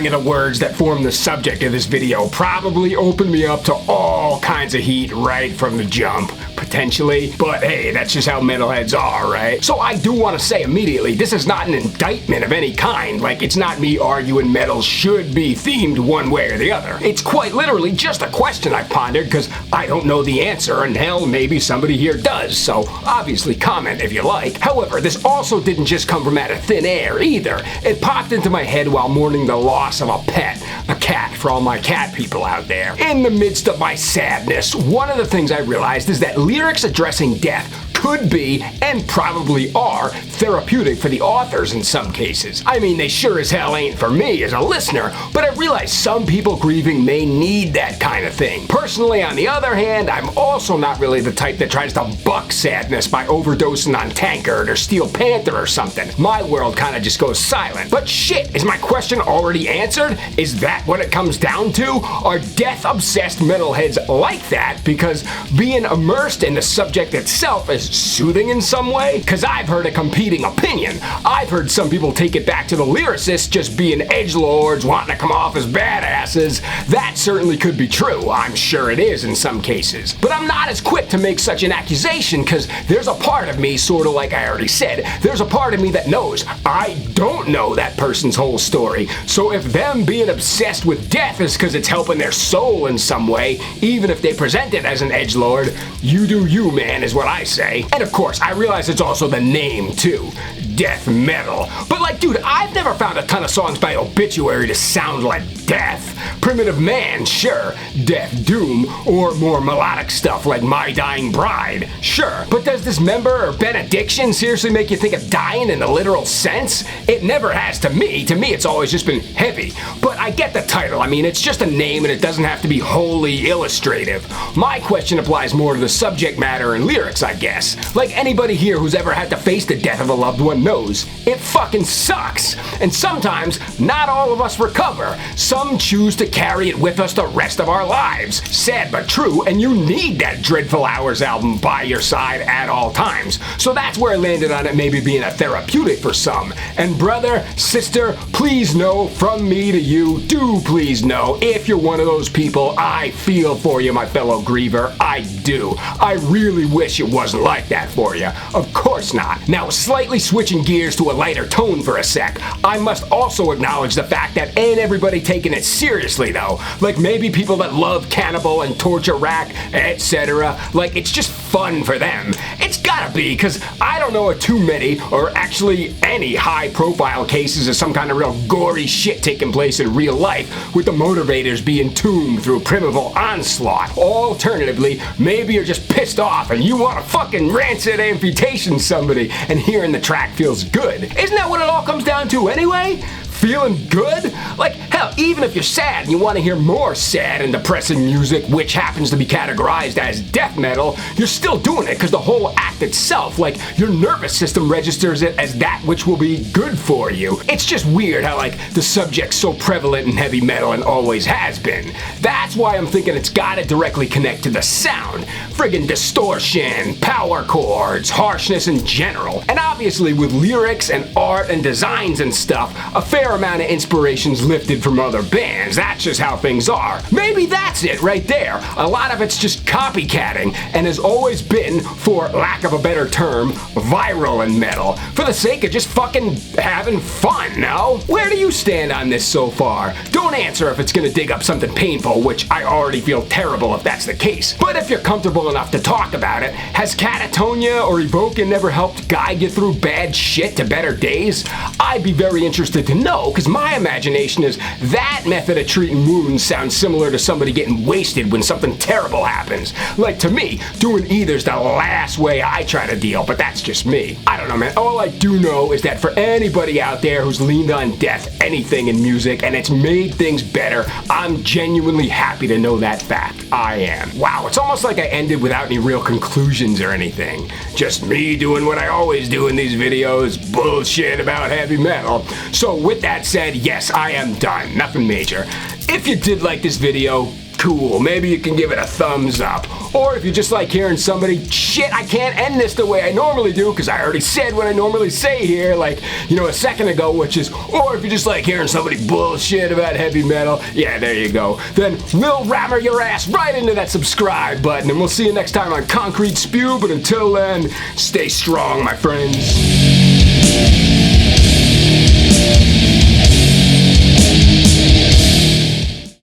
of the words that form the subject of this video probably opened me up to all kinds of heat right from the jump, potentially, but hey, that's just how metalheads are, right? So I do want to say immediately, this is not an indictment of any kind. Like, it's not me arguing metal should be themed one way or the other. It's quite literally just a question I pondered because I don't know the answer, and hell, maybe somebody here does, so obviously comment if you like. However, this also didn't just come from out of thin air either. It popped into my head while mourning the loss of a pet, a cat, for all my cat people out there. In the midst of my sadness, one of the things I realized is that lyrics addressing death could be, and probably are, therapeutic for the authors in some cases. I mean, they sure as hell ain't for me as a listener, but I realize some people grieving may need that kind of thing. Personally, on the other hand, I'm also not really the type that tries to buck sadness by overdosing on TANKARD or Steel Panther or something. My world kinda just goes silent. But shit, is my question already answered? Is that what it comes down to? Are death-obsessed metalheads like that because being immersed in the subject itself is soothing in some way? Cause I've heard a competing opinion. I've heard some people take it back to the lyricists just being edgelords wanting to come off as badasses. That certainly could be true. I'm sure it is in some cases. But I'm not as quick to make such an accusation cause there's a part of me, sorta like I already said, there's a part of me that knows I don't know that person's whole story. So if them being obsessed with death is cause it's helping their soul in some way, even if they present it as an edgelord, you do you, man, is what I say. And of course, I realize it's also the name too, death metal. But like, dude, I've never found a ton of songs by Obituary to sound like death. Primitive Man, sure. Death Doom, or more melodic stuff like My Dying Bride, sure. But does Dismember or Benediction seriously make you think of dying in the literal sense? It never has to me. To me, it's always just been heavy. But I get the title. I mean, it's just a name and it doesn't have to be wholly illustrative. My question applies more to the subject matter and lyrics, I guess. Like anybody here who's ever had to face the death of a loved one knows, it fucking sucks. And sometimes, not all of us recover. Some choose to carry it with us the rest of our lives. Sad but true, and you need that Dreadful Hours album by your side at all times. So that's where I landed on it maybe being a therapeutic for some. And brother, sister, please know from me to you, do please know, if you're one of those people, I feel for you, my fellow griever. I do. I really wish it wasn't like that for you. Of course not. Now, slightly switching gears to a lighter tone for a sec, I must also acknowledge the fact that ain't everybody taking it seriously though. Like maybe people that love Cannibal and Torture Rack, etc. Like it's just fun for them. It's gotta be, cause I don't know of too many, or actually any high profile cases of some kind of real gory shit taking place in real life, with the motivators being tombed through primeval onslaught. Alternatively, maybe you're just pissed off and you want to fucking rancid amputation somebody, and hearing the track feels good. Isn't that what it all comes down to anyway? Feeling good? Like, hell, even if you're sad and you want to hear more sad and depressing music, which happens to be categorized as death metal, you're still doing it because the whole act itself, like, your nervous system registers it as that which will be good for you. It's just weird how, like, the subject's so prevalent in heavy metal and always has been. That's why I'm thinking it's gotta directly connect to the sound. Friggin' distortion, power chords, harshness in general. And obviously with lyrics and art and designs and stuff, a fair amount of inspiration's lifted from other bands. That's just how things are. Maybe that's it right there. A lot of it's just copycatting and has always been, for lack of a better term, viral in metal. For the sake of just fucking having fun, no? Where do you stand on this so far? Don't answer if it's gonna dig up something painful, which I already feel terrible if that's the case. But if you're comfortable enough to talk about it, has KATATONIA or EVOKEN never helped guide you through bad shit to better days? I'd be very interested to know, because my imagination is that method of treating wounds sounds similar to somebody getting wasted when something terrible happens. Like, to me, doing either's the last way I try to deal, but that's just me. I don't know, man. All I do know is that for anybody out there who's leaned on death, anything in music, and it's made things better, I'm genuinely happy to know that fact. I am. Wow, it's almost like I ended without any real conclusions or anything. Just me doing what I always do in these videos, bullshit about heavy metal. So with that said, yes, I am done. Nothing major. If you did like this video, cool. Maybe you can give it a thumbs up. Or if you just like hearing somebody, shit, I can't end this the way I normally do because I already said what I normally say here, like, you know, a second ago, which is, or if you just like hearing somebody bullshit about heavy metal, yeah, there you go. Then we'll rammer your ass right into that subscribe button, and we'll see you next time on Concrete Spew, but until then, stay strong, my friends.